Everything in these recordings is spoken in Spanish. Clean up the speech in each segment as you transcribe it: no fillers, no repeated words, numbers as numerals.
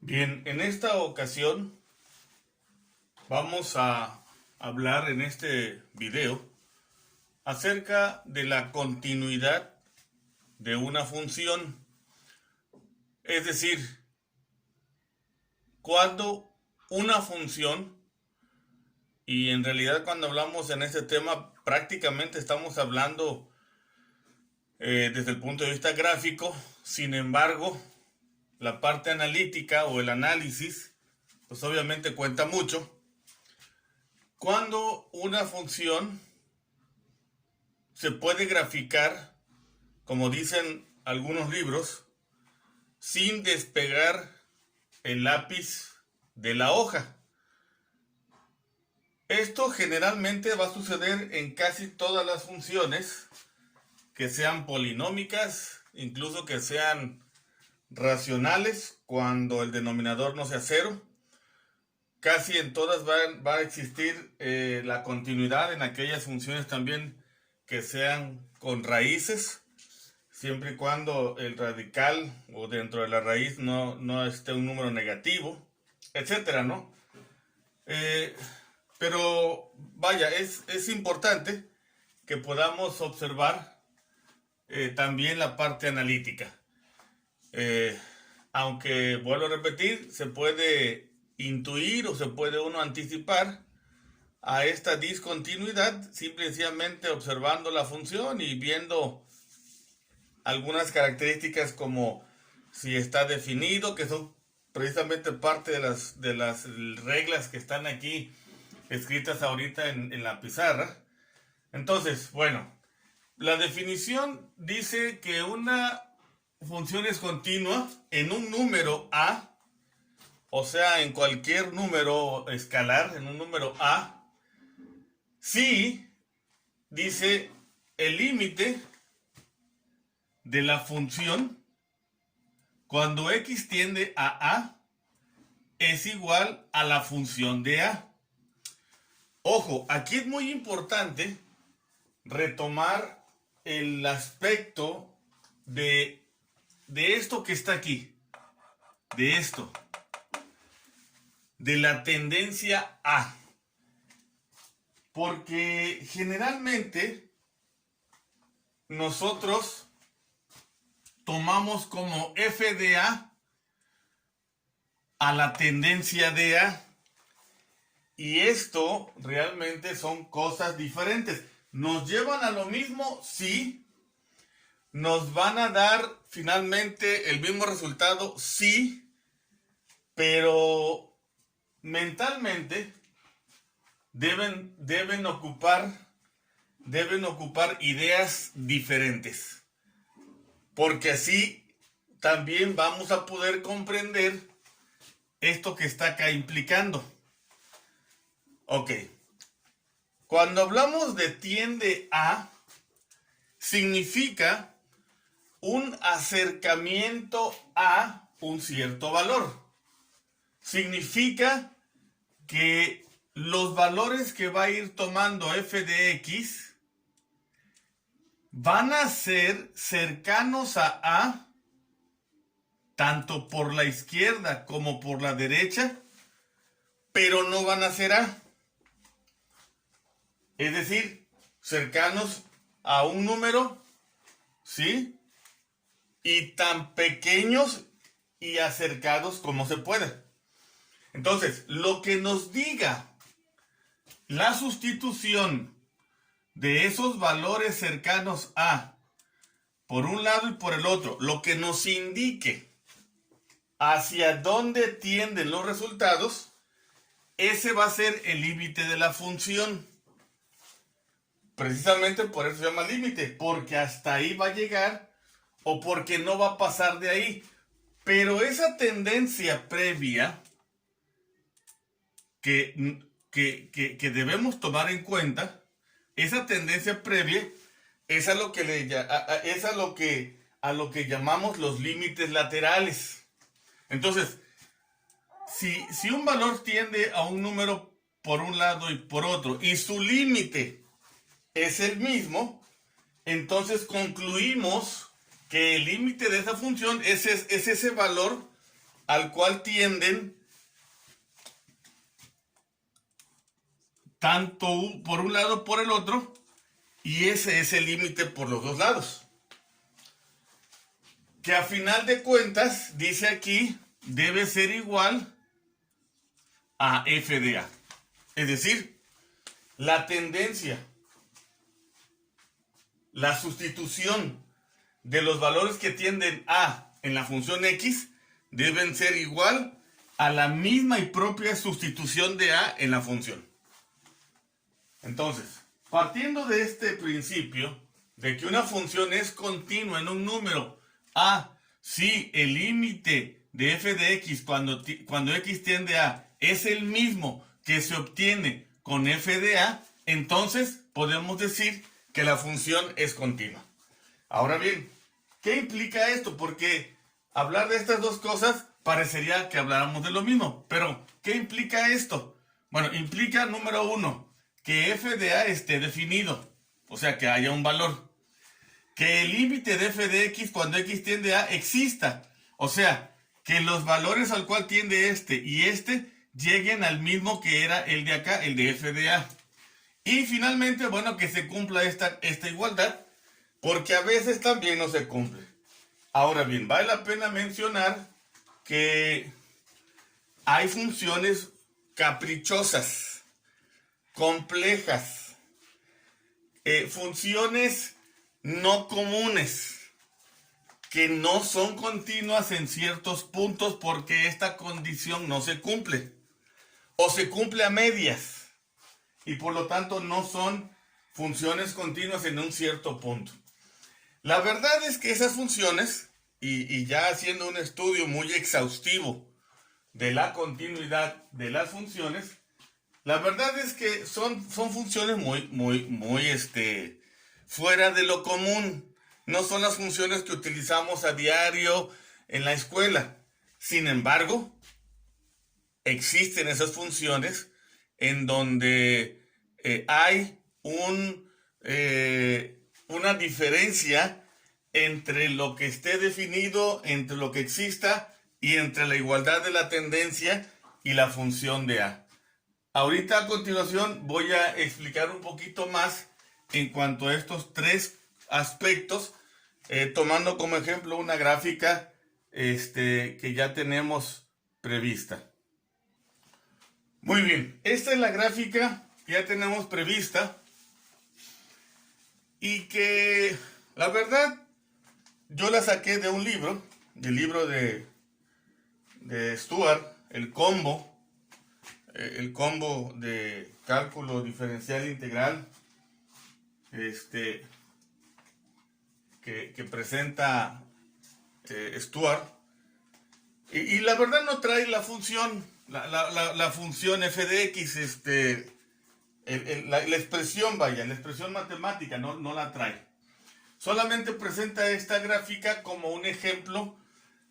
Bien, en esta ocasión vamos a hablar en este video acerca de la continuidad de una función. Es decir, cuando una función, y en realidad cuando hablamos en este tema prácticamente estamos hablando desde el punto de vista gráfico. Sin embargo, la parte analítica o el análisis pues obviamente cuenta mucho. Cuando una función se puede graficar, como dicen algunos libros, sin despegar el lápiz de la hoja. Esto generalmente va a suceder en casi todas las funciones, que sean polinómicas, incluso que sean racionales, cuando el denominador no sea cero. Casi en todas va a existir la continuidad en aquellas funciones también que sean con raíces, siempre y cuando el radical o dentro de la raíz no esté un número negativo, etcétera, ¿no? Pero vaya, es importante que podamos observar también la parte analítica. Aunque, vuelvo a repetir, se puede intuir o se puede uno anticipar a esta discontinuidad simplemente observando la función y viendo algunas características como si está definido, que son precisamente parte de las reglas que están aquí escritas ahorita en la pizarra. Entonces, bueno, la definición dice que una función es continua en un número A, o sea, en cualquier número escalar, en un número A, si, dice, el límite de la función cuando x tiende a A es igual a la función de A. Ojo, aquí es muy importante retomar el aspecto de esto que está aquí, de esto, de la tendencia A. Porque generalmente nosotros tomamos como f de A a la tendencia de A. Y esto realmente son cosas diferentes. ¿Nos llevan a lo mismo? Sí. ¿Nos van a dar finalmente el mismo resultado? Sí. Pero mentalmente deben ocupar ideas diferentes. Porque así también vamos a poder comprender esto que está acá implicando. Ok. Cuando hablamos de tiende a, significa un acercamiento a un cierto valor. Significa que los valores que va a ir tomando f de x van a ser cercanos a A, tanto por la izquierda como por la derecha, pero no van a ser A. Es decir, cercanos a un número, ¿sí? Y tan pequeños y acercados como se pueda. Entonces, lo que nos diga la sustitución de esos valores cercanos a, por un lado y por el otro, lo que nos indique hacia dónde tienden los resultados, ese va a ser el límite de la función. Precisamente por eso se llama límite, porque hasta ahí va a llegar o porque no va a pasar de ahí. Pero esa tendencia previa que debemos tomar en cuenta, esa tendencia previa es a lo que llamamos los límites laterales. Entonces, si un valor tiende a un número por un lado y por otro, y su límite es el mismo, entonces concluimos que el límite de esa función es ese valor al cual tienden tanto por un lado por el otro, y ese es el límite por los dos lados. Que a final de cuentas, dice aquí, debe ser igual a f de a. Es decir, la tendencia, la sustitución de los valores que tienden a en la función x deben ser igual a la misma y propia sustitución de a en la función. Entonces, partiendo de este principio de que una función es continua en un número a si el límite de f de x cuando x tiende a es el mismo que se obtiene con f de a, entonces podemos decir que la función es continua. Ahora bien, ¿qué implica esto? Porque hablar de estas dos cosas parecería que habláramos de lo mismo, pero ¿qué implica esto? Bueno, implica, número uno, que f de a esté definido, o sea, que haya un valor. Que el límite de f de x cuando x tiende a exista, o sea, que los valores al cual tiende este y este lleguen al mismo que era el de acá, el de f de a. Y finalmente, bueno, que se cumpla esta igualdad, porque a veces también no se cumple. Ahora bien, vale la pena mencionar que hay funciones caprichosas, complejas, funciones no comunes, que no son continuas en ciertos puntos porque esta condición no se cumple, o se cumple a medias, y por lo tanto no son funciones continuas en un cierto punto. La verdad es que esas funciones, y ya haciendo un estudio muy exhaustivo de la continuidad de las funciones, la verdad es que son funciones muy fuera de lo común. No son las funciones que utilizamos a diario en la escuela. Sin embargo, existen esas funciones en donde hay una diferencia entre lo que esté definido, entre lo que exista y entre la igualdad de la tendencia y la función de a. Ahorita a continuación voy a explicar un poquito más en cuanto a estos tres aspectos, tomando como ejemplo una gráfica que ya tenemos prevista. Muy bien, esta es la gráfica que ya tenemos prevista y que la verdad yo la saqué de un libro, del libro de Stuart, el combo de cálculo diferencial integral, que presenta Stuart, y la verdad no trae la función, la función f de x, la expresión, la expresión matemática no la trae. Solamente presenta esta gráfica como un ejemplo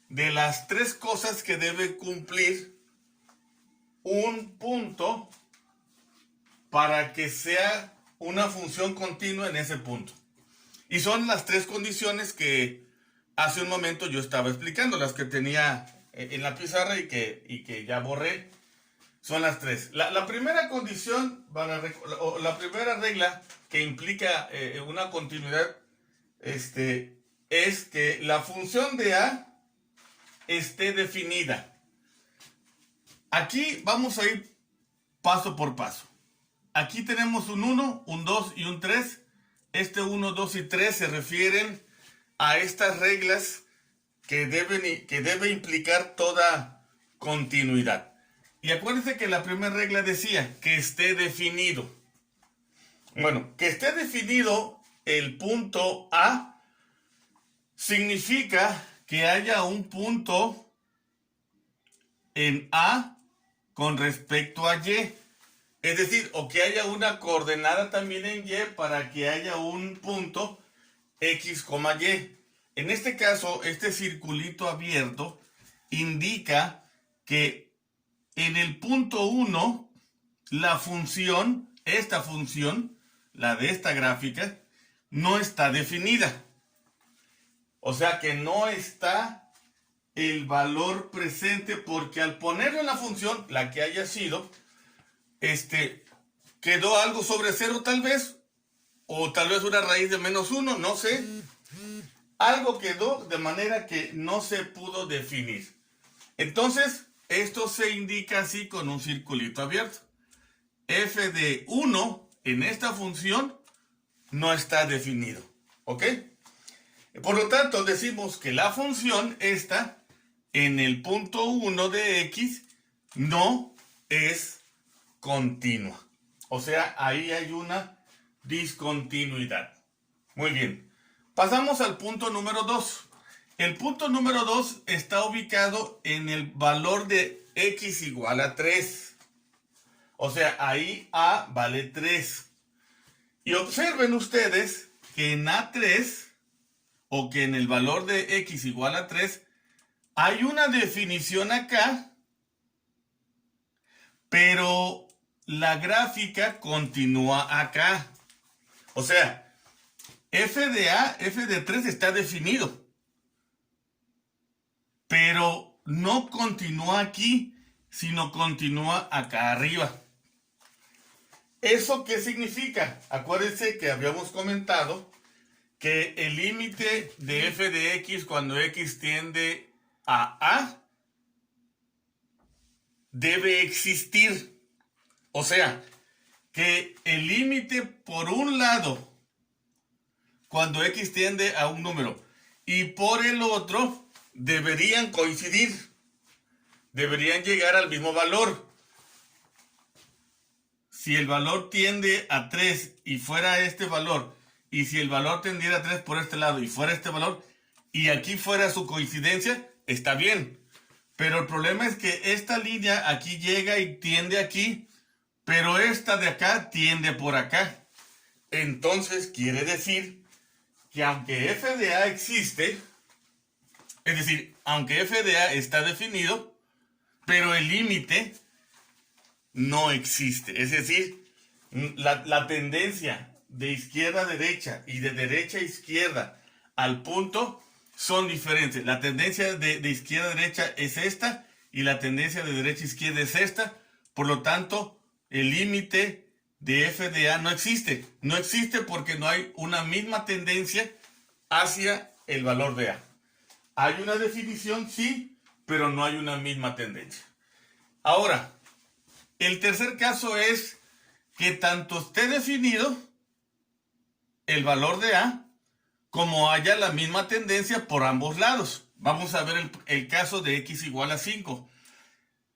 de las tres cosas que debe cumplir un punto para que sea una función continua en ese punto. Y son las tres condiciones que hace un momento yo estaba explicando, las que tenía en la pizarra y que ya borré. Son las tres. La primera condición, la primera regla que implica una continuidad, es que la función de a esté definida. Aquí vamos a ir paso por paso. Aquí tenemos un 1, un 2 y un 3. Este 1, 2 y 3 se refieren a estas reglas que debe implicar toda continuidad. Y acuérdense que la primera regla decía que esté definido. Bueno, que esté definido el punto A significa que haya un punto en A con respecto a Y. Es decir, o que haya una coordenada también en Y para que haya un punto X, Y. En este caso, este circulito abierto indica que en el punto 1, la función, esta función, la de esta gráfica, no está definida. O sea que no está el valor presente, porque al ponerlo en la función, la que haya sido, quedó algo sobre cero tal vez, o tal vez una raíz de -1, no sé. Algo quedó de manera que no se pudo definir. Entonces, esto se indica así con un circulito abierto. F de 1 en esta función no está definido. ¿Ok? Por lo tanto, decimos que la función esta en el punto 1 de x no es continua. O sea, ahí hay una discontinuidad. Muy bien. Pasamos al punto número 2. El punto número 2 está ubicado en el valor de x igual a 3. O sea, ahí a vale 3. Y observen ustedes que en A3, o que en el valor de x igual a 3, hay una definición acá, pero la gráfica continúa acá. O sea, f de a, f de 3 está definido, pero no continúa aquí, sino continúa acá arriba. ¿Eso qué significa? Acuérdense que habíamos comentado que el límite de f de x cuando x tiende a debe existir. O sea, que el límite por un lado, cuando x tiende a un número, y por el otro, deberían coincidir. Deberían llegar al mismo valor. Si el valor tiende a 3 y fuera este valor, y si el valor tendiera a 3 por este lado y fuera este valor, y aquí fuera su coincidencia, está bien. Pero el problema es que esta línea aquí llega y tiende aquí, pero esta de acá tiende por acá. Entonces quiere decir que aunque f de a existe, es decir, aunque f de a está definido, pero el límite no existe. Es decir, la tendencia de izquierda a derecha y de derecha a izquierda al punto son diferentes. La tendencia de izquierda a derecha es esta y la tendencia de derecha a izquierda es esta. Por lo tanto, el límite de f de a no existe. No existe porque no hay una misma tendencia hacia el valor de a. Hay una definición, sí, pero no hay una misma tendencia. Ahora, el tercer caso es que tanto esté definido el valor de a, como haya la misma tendencia por ambos lados. Vamos a ver el caso de x igual a 5.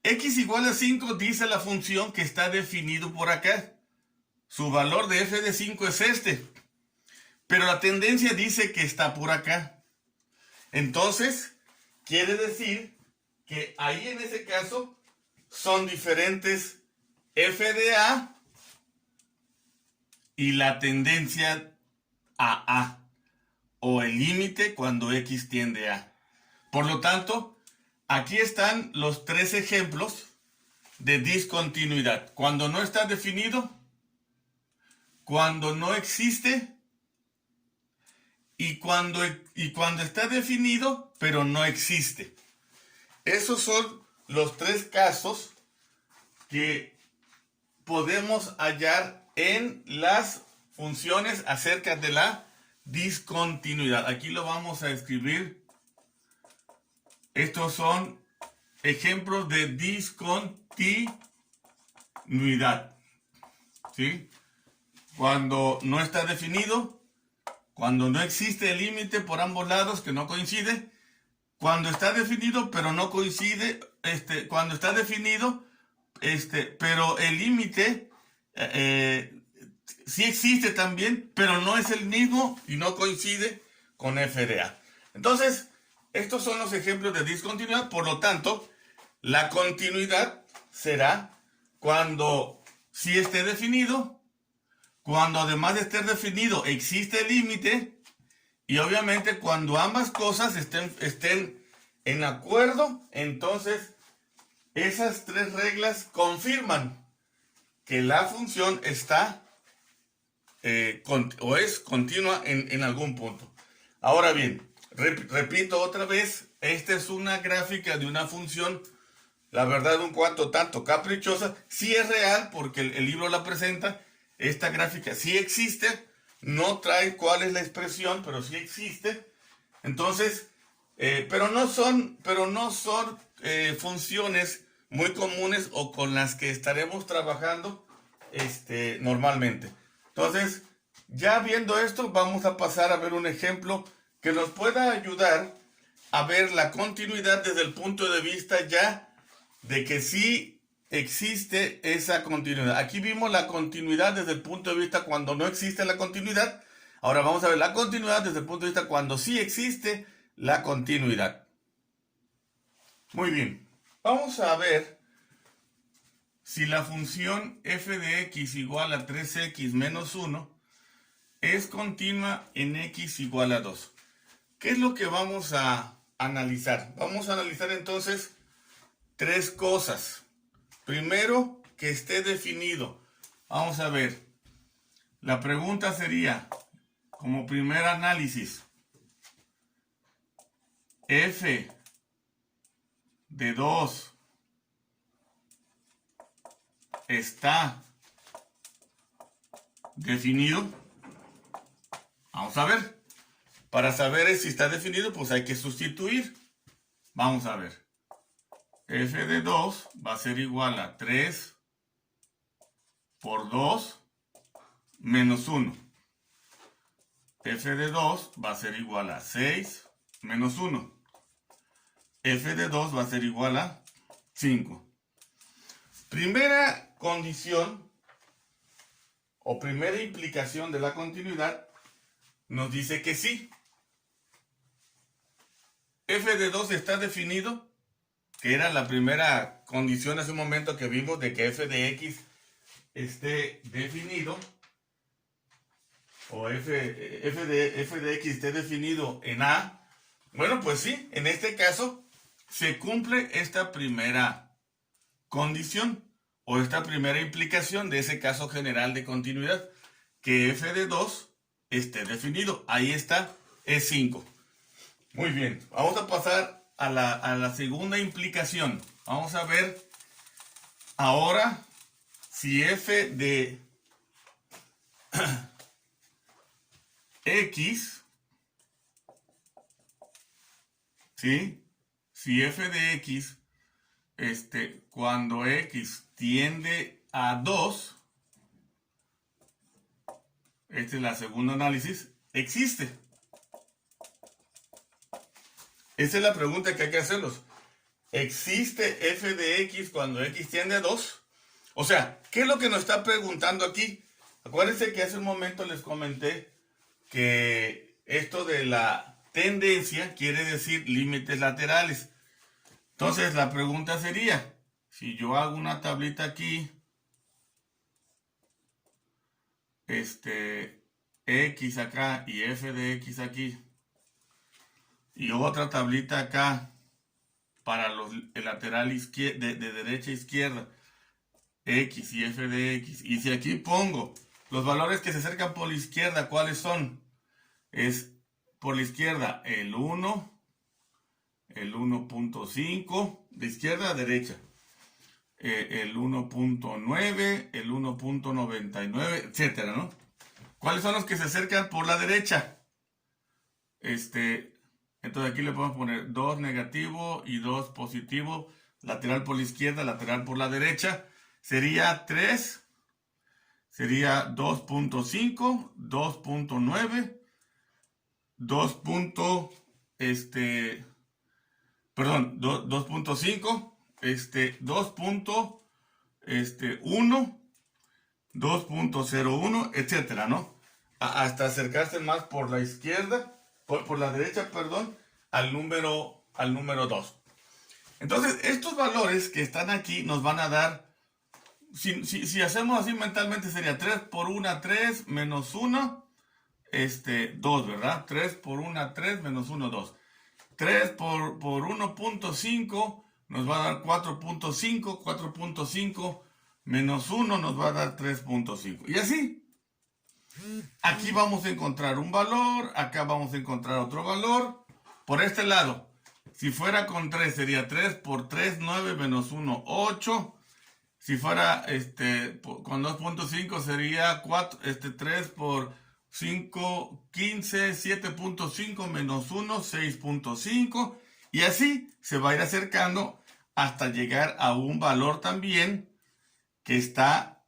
X igual a 5 dice la función que está definido por acá. Su valor de f de 5 es este. Pero la tendencia dice que está por acá. Entonces, quiere decir que ahí en ese caso son diferentes f de a y la tendencia a o el límite cuando x tiende a. Por lo tanto, aquí están los tres ejemplos de discontinuidad. Cuando no está definido, cuando no existe y cuando está definido pero no existe. Esos son los tres casos que podemos hallar en las funciones acerca de la discontinuidad. Aquí lo vamos a escribir. Estos son ejemplos de discontinuidad. ¿Sí? Cuando no está definido, cuando no existe el límite por ambos lados que no coincide, cuando está definido pero no coincide, cuando está definido, pero el límite sí existe también, pero no es el mismo y no coincide con f de a. Entonces, estos son los ejemplos de discontinuidad. Por lo tanto, la continuidad será cuando sí esté definido, cuando además de estar definido existe el límite, y obviamente cuando ambas cosas estén en acuerdo. Entonces esas tres reglas confirman que la función está o es continua en algún punto. Ahora bien, Repito otra vez, esta es una gráfica de una función, la verdad un cuanto tanto caprichosa. Sí es real porque el libro la presenta. Esta gráfica sí existe, no trae cuál es la expresión, pero sí existe. Entonces, pero no son funciones muy comunes o con las que estaremos trabajando normalmente. Entonces, ya viendo esto, vamos a pasar a ver un ejemplo que nos pueda ayudar a ver la continuidad desde el punto de vista ya de que sí existe esa continuidad. Aquí vimos la continuidad desde el punto de vista cuando no existe la continuidad. Ahora vamos a ver la continuidad desde el punto de vista cuando sí existe la continuidad. Muy bien. Vamos a ver si la función f de x igual a 3x menos 1 es continua en x igual a 2. ¿Qué es lo que vamos a analizar? Vamos a analizar entonces tres cosas. Primero, que esté definido. Vamos a ver. La pregunta sería, como primer análisis, f de 2 está definido. Vamos a ver. Para saber si está definido, pues hay que sustituir. Vamos a ver. F de 2 va a ser igual a 3 por 2 menos 1. F de 2 va a ser igual a 6 menos 1. F de 2 va a ser igual a 5. Primera condición o primera implicación de la continuidad nos dice que sí. F de 2 está definido, que era la primera condición hace un momento que vimos de que f de x esté definido, o f de x esté definido en A. Bueno, pues sí, en este caso se cumple esta primera condición o esta primera implicación de ese caso general de continuidad, que f de 2 esté definido. Ahí está, es 5. Muy bien, vamos a pasar a la segunda implicación. Vamos a ver ahora si f de x, ¿sí? Si f de x, cuando x tiende a 2, este es la segunda análisis, existe. Esa es la pregunta que hay que hacerlos. ¿Existe f de x cuando x tiende a 2? O sea, ¿qué es lo que nos está preguntando aquí? Acuérdense que hace un momento les comenté que esto de la tendencia quiere decir límites laterales. Entonces la pregunta sería, si yo hago una tablita aquí, x acá y f de x aquí, y otra tablita acá para el lateral de derecha a izquierda, x y f de x. Y si aquí pongo los valores que se acercan por la izquierda, ¿cuáles son? Es por la izquierda el 1, el 1.5, de izquierda a derecha, el 1.9, el 1.99, etcétera, ¿no? ¿Cuáles son los que se acercan por la derecha? Entonces aquí le podemos poner 2 negativo y 2 positivo, lateral por la izquierda, lateral por la derecha. Sería 3, sería 2.5, 2.9, 2.5, 2.1, 2.01, etcétera, ¿no? Hasta acercarse más por la izquierda, por la derecha, perdón, al número 2. Entonces, estos valores que están aquí nos van a dar, si hacemos así mentalmente, sería 3 por 1, 3, menos 1, 2, ¿verdad? 3 por 1, 3, menos 1, 2. 3 por 1.5 nos va a dar 4.5, 4.5 menos 1 nos va a dar 3.5. Y así. Aquí vamos a encontrar un valor, acá vamos a encontrar otro valor. por este lado, si fuera con 3 sería 3 por 3, 9 menos 1, 8. Si fuera con 2.5 sería 3 por 5, 15, 7.5 menos 1, 6.5. Y así se va a ir acercando hasta llegar a un valor también que está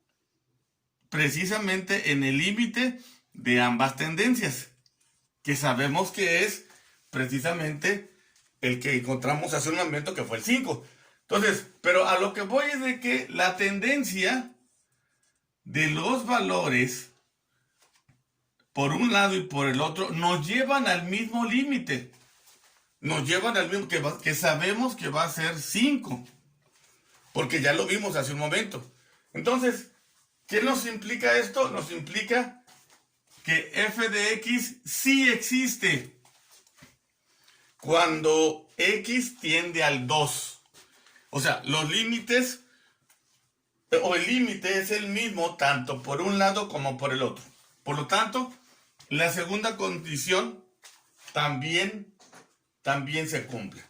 precisamente en el límite de ambas tendencias, que sabemos que es precisamente el que encontramos hace un momento, que fue el 5. Entonces, pero a lo que voy es de que la tendencia de los valores por un lado y por el otro nos llevan al mismo límite. Nos llevan al mismo que sabemos que va a ser 5, porque ya lo vimos hace un momento. Entonces, ¿qué nos implica esto? Nos implica que f de x sí existe cuando x tiende al 2. O sea, los límites o el límite es el mismo tanto por un lado como por el otro. Por lo tanto, la segunda condición también se cumple.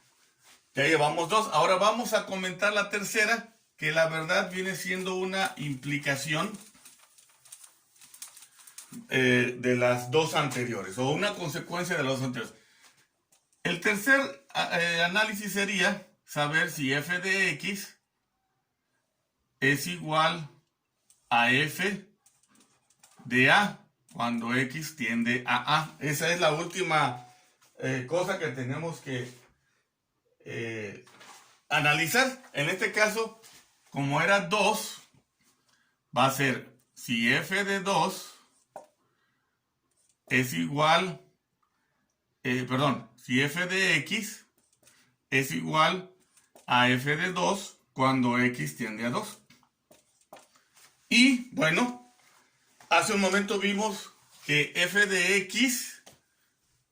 Ya llevamos 2. Ahora vamos a comentar la tercera, que la verdad viene siendo una implicación de las dos anteriores, o una consecuencia de las dos anteriores. El tercer análisis sería saber si f de x es igual a f de a cuando x tiende a a. Esa es la última cosa que tenemos que analizar. En este caso, como era 2, va a ser si f de 2 es igual, si f de x es igual a f de 2 cuando x tiende a 2. Y bueno, hace un momento vimos que f de x,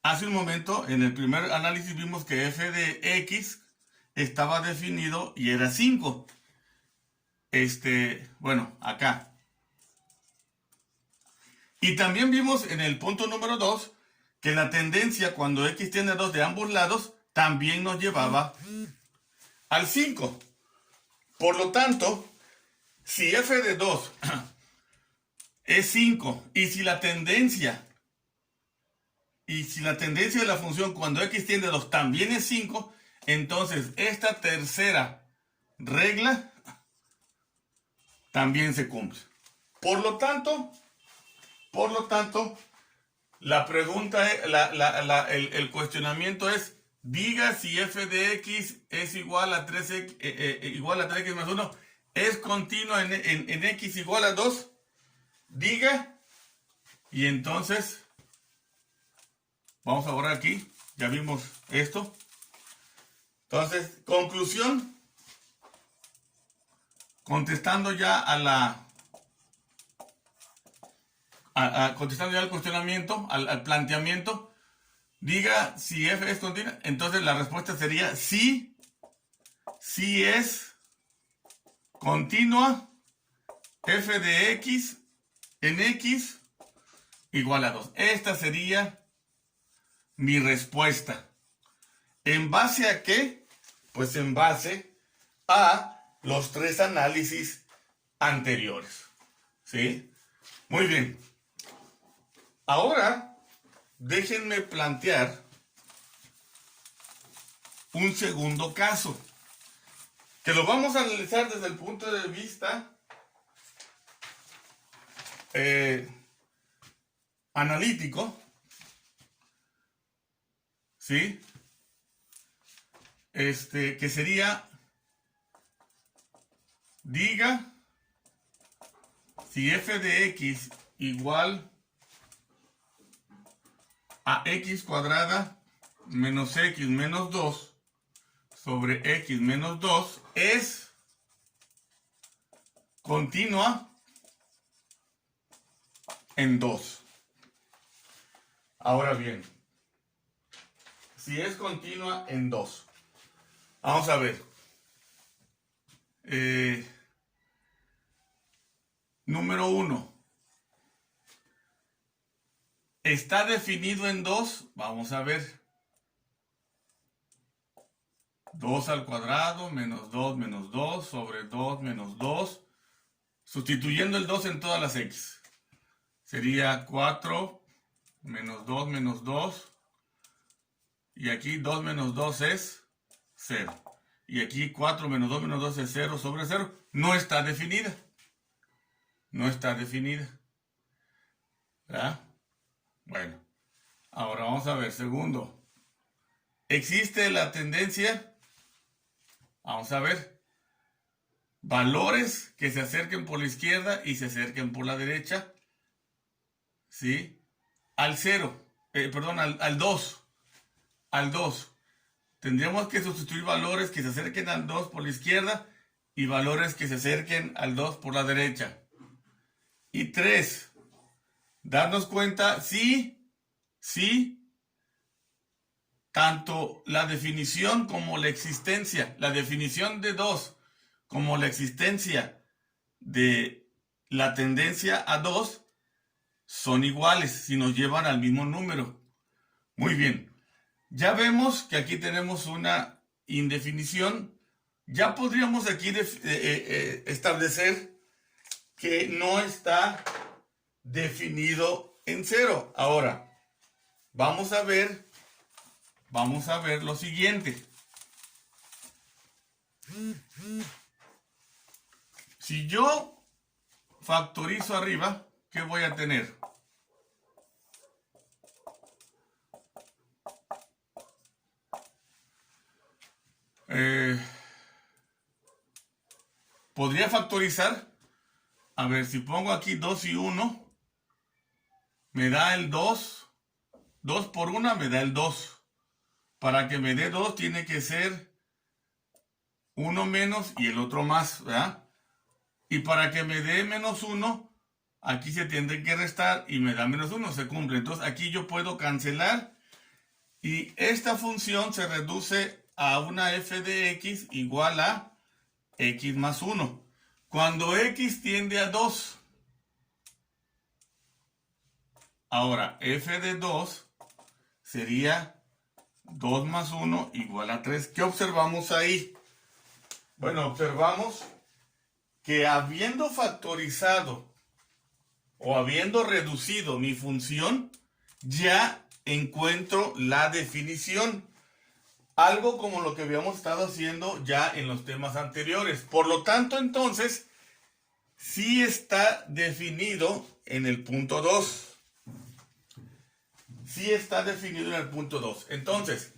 hace un momento en el primer análisis vimos que f de x estaba definido y era 5. Bueno, acá. Y también vimos en el punto número 2 que la tendencia cuando x tiende a 2 de ambos lados también nos llevaba al 5. Por lo tanto, si f de 2 es 5 y si la tendencia de la función cuando x tiende a 2 también es 5, entonces esta tercera regla también se cumple. Por lo tanto, la pregunta, el cuestionamiento es, diga si f de x es igual a 3x más 1, es continua en x igual a 2, diga, y entonces, vamos a borrar aquí, ya vimos esto. Entonces, conclusión, contestando ya contestando ya al cuestionamiento, al planteamiento, diga si f es continua. Entonces la respuesta sería sí, sí es continua f de x en x igual a 2. Esta sería mi respuesta. ¿En base a qué? Pues en base a los tres análisis anteriores. ¿Sí? Muy bien. Ahora, déjenme plantear un segundo caso, que lo vamos a analizar desde el punto de vista analítico, ¿sí? Que sería, diga si f de x igual a x cuadrada menos x menos 2 sobre x menos 2 es continua en 2. Ahora bien, si es continua en 2, vamos a ver. Número 1. ¿Está definido en 2? Vamos a ver. 2 al cuadrado menos 2 sobre 2 menos 2. Sustituyendo el 2 en todas las x. Sería 4 menos 2. Y aquí 2 menos 2 es 0. Y aquí 4 menos 2 es 0 sobre 0. No está definida. No está definida. ¿Verdad? Bueno. Ahora vamos a ver. Segundo. ¿Existe la tendencia? Vamos a ver. Valores que se acerquen por la izquierda y se acerquen por la derecha. ¿Sí? Al 0. Perdón, al 2. Al 2. Tendríamos que sustituir valores que se acerquen al 2 por la izquierda y valores que se acerquen al 2 por la derecha. Y 3. Darnos cuenta si tanto la definición como la existencia, la definición de 2 como la existencia de la tendencia a 2 son iguales si nos llevan al mismo número. Muy bien. Ya vemos que aquí tenemos una indefinición. Ya podríamos aquí establecer que no está definido en 0. Ahora, vamos a ver lo siguiente. Si yo factorizo arriba, ¿qué voy a tener? Podría factorizar. A ver, si pongo aquí 2 y 1, me da el 2. 2 por 1 me da el 2. Para que me dé 2 tiene que ser uno menos y el otro más, ¿verdad? Y para que me dé menos 1, aquí se tiene que restar y me da menos 1, se cumple. Entonces aquí yo puedo cancelar y esta función se reduce a una f de x igual a x más 1. Cuando x tiende a 2, ahora f de 2 sería 2 más 1 igual a 3. ¿Qué observamos ahí? Bueno, observamos que habiendo factorizado o habiendo reducido mi función, ya encuentro la definición. Algo como lo que habíamos estado haciendo ya en los temas anteriores. Por lo tanto, entonces, sí está definido en el punto 2. Sí está definido en el punto 2. Entonces,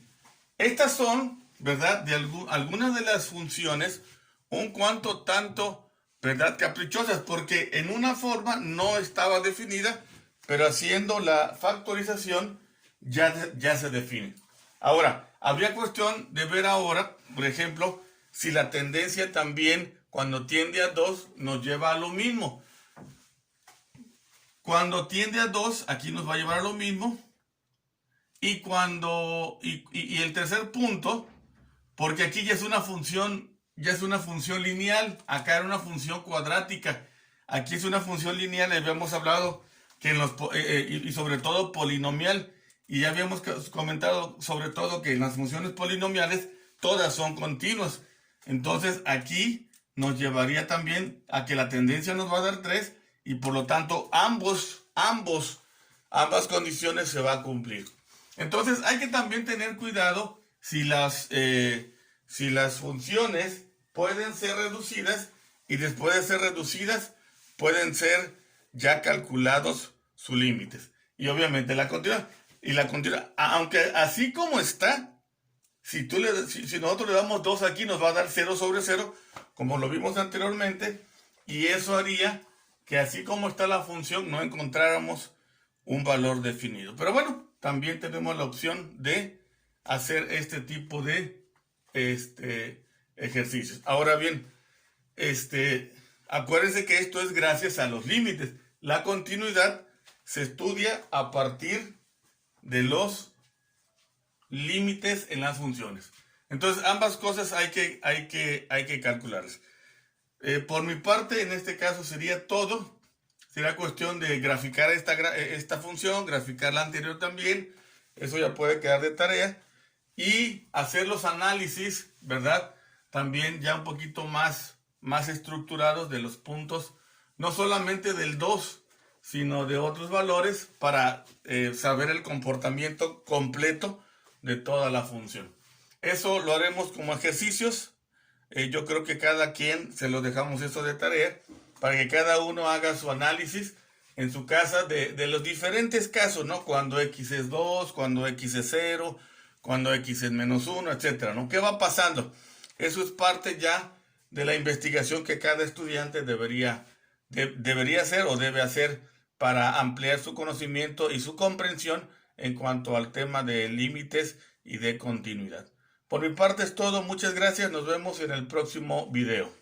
estas son, ¿verdad?, de algunas de las funciones un cuanto tanto, ¿verdad?, caprichosas, porque en una forma no estaba definida, pero haciendo la factorización ya se define. Ahora, habría cuestión de ver ahora, por ejemplo, si la tendencia también, cuando tiende a 2, nos lleva a lo mismo. Cuando tiende a 2, aquí nos va a llevar a lo mismo. Y el tercer punto, porque aquí ya es una función lineal, acá era una función cuadrática, aquí es una función lineal, habíamos hablado que y sobre todo polinomial, y ya habíamos comentado sobre todo que en las funciones polinomiales todas son continuas. Entonces aquí nos llevaría también a que la tendencia nos va a dar 3 y por lo tanto ambas condiciones se va a cumplir. Entonces hay que también tener cuidado si las funciones pueden ser reducidas y después de ser reducidas pueden ser ya calculados sus límites. Y obviamente la continuidad. Y la continuidad, aunque así como está, si nosotros le damos 2 aquí nos va a dar 0 sobre 0, como lo vimos anteriormente, y eso haría que así como está la función no encontráramos un valor definido. Pero bueno, también tenemos la opción de hacer este tipo de ejercicios. Ahora bien, acuérdense que esto es gracias a los límites. La continuidad se estudia a partir de los límites en las funciones. Entonces, ambas cosas hay que calcularlas. Por mi parte, en este caso sería todo. Será cuestión de graficar esta función, graficar la anterior también. Eso ya puede quedar de tarea. y hacer los análisis, ¿verdad? También ya un poquito más estructurados de los puntos, no solamente del 2, sino de otros valores para saber el comportamiento completo de toda la función. Eso lo haremos como ejercicios. Yo creo que cada quien se lo dejamos eso de tarea para que cada uno haga su análisis en su casa de los diferentes casos, ¿no? Cuando X es 2, cuando X es 0, cuando X es menos 1, etcétera, ¿no? ¿Qué va pasando? Eso es parte ya de la investigación que cada estudiante debería hacer o debe hacer para ampliar su conocimiento y su comprensión en cuanto al tema de límites y de continuidad. Por mi parte es todo, muchas gracias, nos vemos en el próximo video.